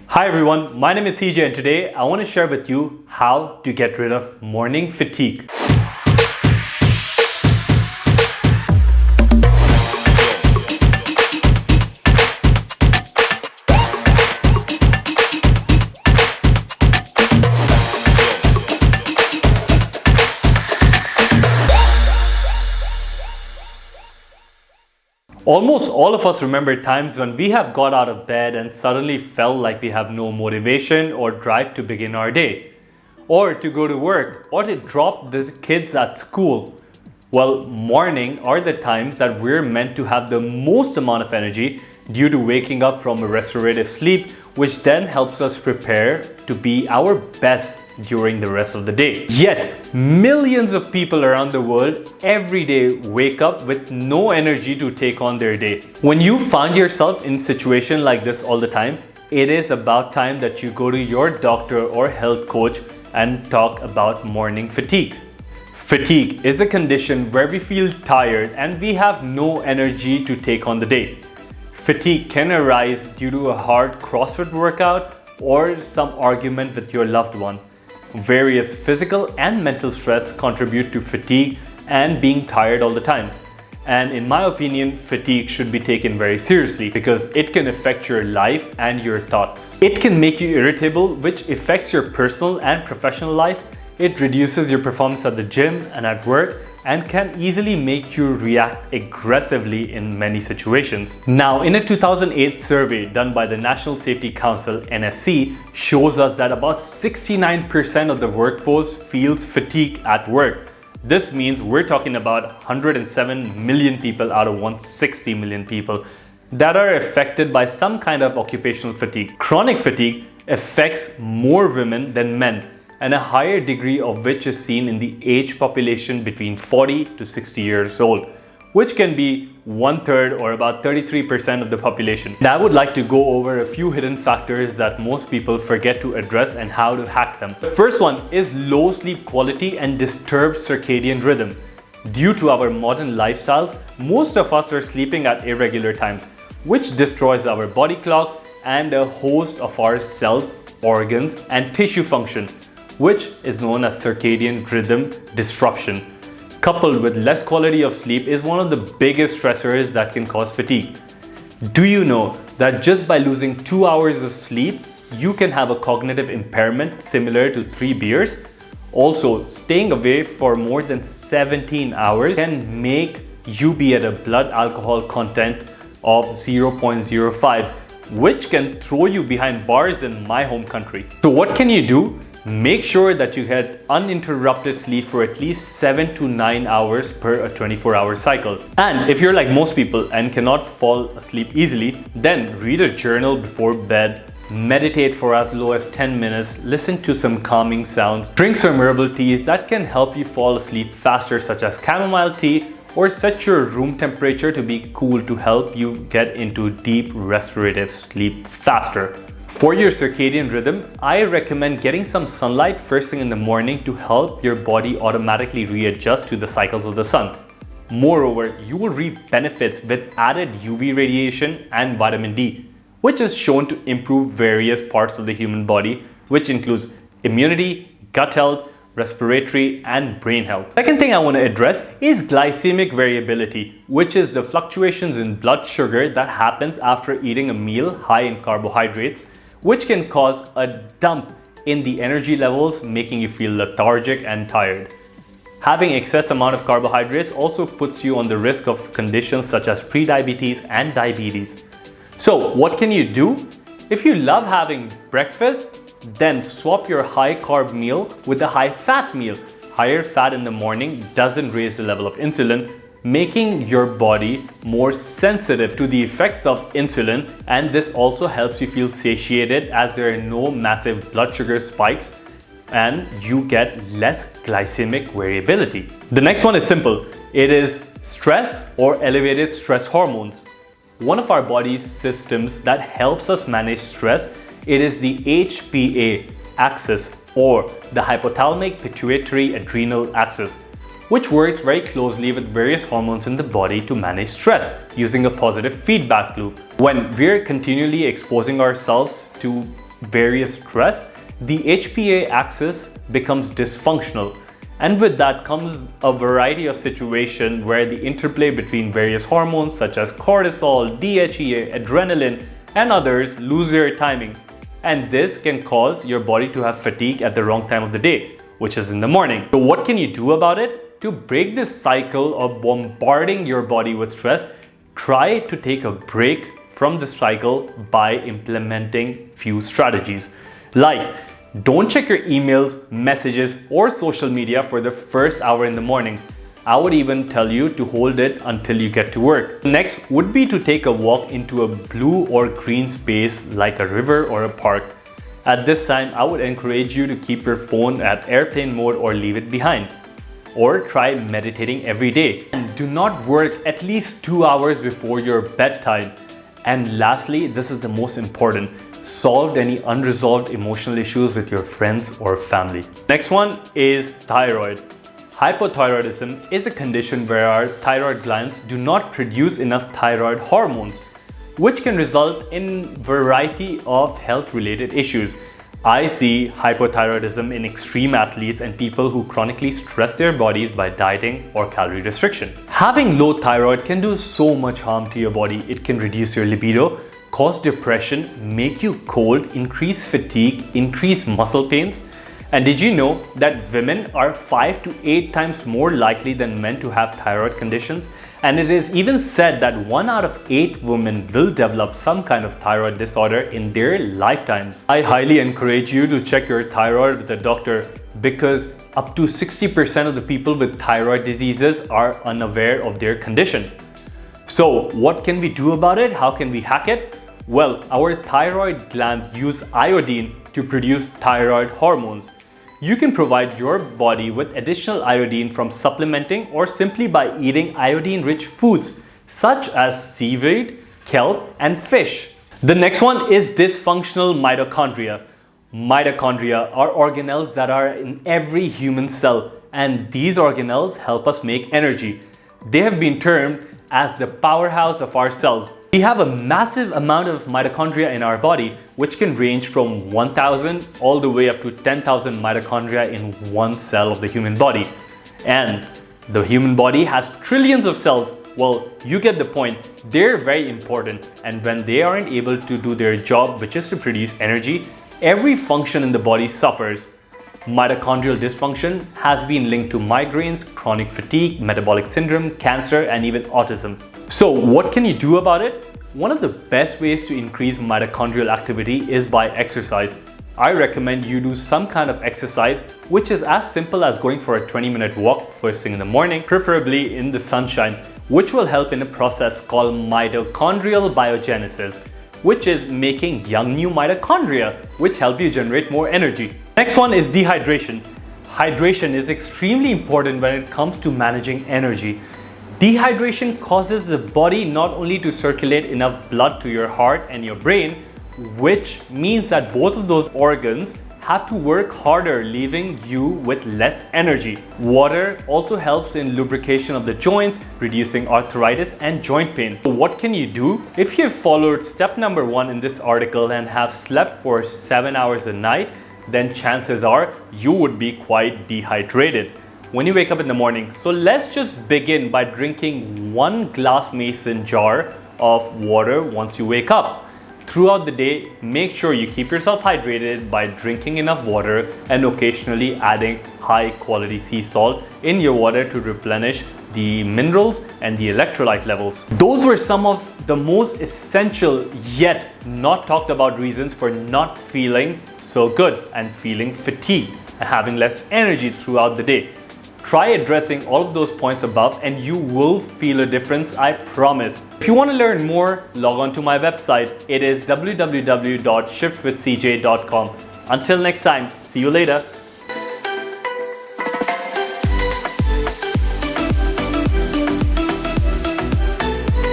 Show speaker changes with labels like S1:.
S1: Hi everyone, my name is CJ and today I want to share with you how to get rid of morning fatigue. Almost all of us remember times when we have got out of bed and suddenly felt like we have no motivation or drive to begin our day, or to go to work, or to drop the kids at school. Well, morning are the times that we're meant to have the most amount of energy due to waking up from a restorative sleep, which then helps us prepare to be our best during the rest of the day. Yet, millions of people around the world every day wake up with no energy to take on their day. When you find yourself in a situation like this all the time, it is about time that you go to your doctor or health coach and talk about morning fatigue. Fatigue is a condition where we feel tired and we have no energy to take on the day. Fatigue can arise due to a hard CrossFit workout or some argument with your loved one. Various physical and mental stress contribute to fatigue and being tired all the time. And in my opinion, fatigue should be taken very seriously because it can affect your life and your thoughts. It can make you irritable, which affects your personal and professional life. It reduces your performance at the gym and at work and can easily make you react aggressively in many situations. Now, in a 2008 survey done by the National Safety Council (NSC) shows us that about 69% of the workforce feels fatigue at work. This means we're talking about 107 million people out of 160 million people that are affected by some kind of occupational fatigue. Chronic fatigue affects more women than men, and a higher degree of which is seen in the age population between 40 to 60 years old, which can be 1/3 or about 33% of the population. Now, I would like to go over a few hidden factors that most people forget to address and how to hack them. The first one is low sleep quality and disturbed circadian rhythm. Due to our modern lifestyles, most of us are sleeping at irregular times, which destroys our body clock and a host of our cells, organs, and tissue function, which is known as circadian rhythm disruption. Coupled with less quality of sleep is one of the biggest stressors that can cause fatigue. Do you know that just by losing 2 hours of sleep, you can have a cognitive impairment similar to 3 beers? Also, staying away for more than 17 hours can make you be at a blood alcohol content of 0.05, which can throw you behind bars in my home country. So what can you do? Make sure that you get uninterrupted sleep for at least 7 to 9 hours per a 24-hour cycle. And if you're like most people and cannot fall asleep easily, then read a journal before bed, meditate for as low as 10 minutes, listen to some calming sounds, drink some herbal teas that can help you fall asleep faster, such as chamomile tea, or set your room temperature to be cool to help you get into deep restorative sleep faster. For your circadian rhythm, I recommend getting some sunlight first thing in the morning to help your body automatically readjust to the cycles of the sun. Moreover, you will reap benefits with added UV radiation and vitamin D, which is shown to improve various parts of the human body, which includes immunity, gut health, respiratory, and brain health. Second thing I want to address is glycemic variability, which is the fluctuations in blood sugar that happens after eating a meal high in carbohydrates, which can cause a dump in the energy levels, making you feel lethargic and tired. Having excess amount of carbohydrates also puts you on the risk of conditions such as prediabetes and diabetes. So what can you do? If you love having breakfast, then swap your high carb meal with a high fat meal. Higher fat in the morning doesn't raise the level of insulin, making your body more sensitive to the effects of insulin, and this also helps you feel satiated as there are no massive blood sugar spikes and you get less glycemic variability. The next one is simple. It is stress or elevated stress hormones. One of our body's systems that helps us manage stress, it is the HPA axis or the hypothalamic pituitary adrenal axis, which works very closely with various hormones in the body to manage stress using a positive feedback loop. When we're continually exposing ourselves to various stress, the HPA axis becomes dysfunctional. And with that comes a variety of situations where the interplay between various hormones such as cortisol, DHEA, adrenaline, and others lose their timing. And this can cause your body to have fatigue at the wrong time of the day, which is in the morning. So what can you do about it? To break this cycle of bombarding your body with stress, try to take a break from the cycle by implementing few strategies. Like, don't check your emails, messages, or social media for the first hour in the morning. I would even tell you to hold it until you get to work. Next would be to take a walk into a blue or green space like a river or a park. At this time, I would encourage you to keep your phone at airplane mode or leave it behind. Or try meditating every day. And do not work at least 2 hours before your bedtime. And lastly, this is the most important. Solve any unresolved emotional issues with your friends or family. Next one is thyroid. Hypothyroidism is a condition where our thyroid glands do not produce enough thyroid hormones, which can result in variety of health-related issues. I see hypothyroidism in extreme athletes and people who chronically stress their bodies by dieting or calorie restriction. Having low thyroid can do so much harm to your body. It can reduce your libido, cause depression, make you cold, increase fatigue, increase muscle pains. And did you know that women are 5 to 8 times more likely than men to have thyroid conditions? And it is even said that 1 out of 8 women will develop some kind of thyroid disorder in their lifetimes. I highly encourage you to check your thyroid with a doctor because up to 60% of the people with thyroid diseases are unaware of their condition. So what can we do about it? How can we hack it? Well, our thyroid glands use iodine to produce thyroid hormones. You can provide your body with additional iodine from supplementing or simply by eating iodine-rich foods such as seaweed, kelp, and fish. The next one is dysfunctional mitochondria. Mitochondria are organelles that are in every human cell, and these organelles help us make energy. They have been termed as the powerhouse of our cells. We have a massive amount of mitochondria in our body, which can range from 1,000 all the way up to 10,000 mitochondria in one cell of the human body. And the human body has trillions of cells. Well, you get the point. They're very important, and when they aren't able to do their job, which is to produce energy, every function in the body suffers. Mitochondrial dysfunction has been linked to migraines, chronic fatigue, metabolic syndrome, cancer, and even autism. So what can you do about it? One of the best ways to increase mitochondrial activity is by exercise. I recommend you do some kind of exercise, which is as simple as going for a 20-minute walk first thing in the morning, preferably in the sunshine, which will help in a process called mitochondrial biogenesis, which is making young new mitochondria, which help you generate more energy. Next one is dehydration. Hydration is extremely important when it comes to managing energy. Dehydration causes the body not only to circulate enough blood to your heart and your brain, which means that both of those organs have to work harder, leaving you with less energy. Water also helps in lubrication of the joints, reducing arthritis and joint pain. So what can you do? If you have followed step number 1 in this article and have slept for 7 hours a night, then chances are you would be quite dehydrated when you wake up in the morning. So let's just begin by drinking 1 glass mason jar of water once you wake up. Throughout the day, make sure you keep yourself hydrated by drinking enough water and occasionally adding high quality sea salt in your water to replenish the minerals and the electrolyte levels. Those were some of the most essential yet not talked about reasons for not feeling so good and feeling fatigued and having less energy throughout the day. Try addressing all of those points above and you will feel a difference, I promise. If you want to learn more, log on to my website. It is www.shiftwithcj.com. Until next time, see you later.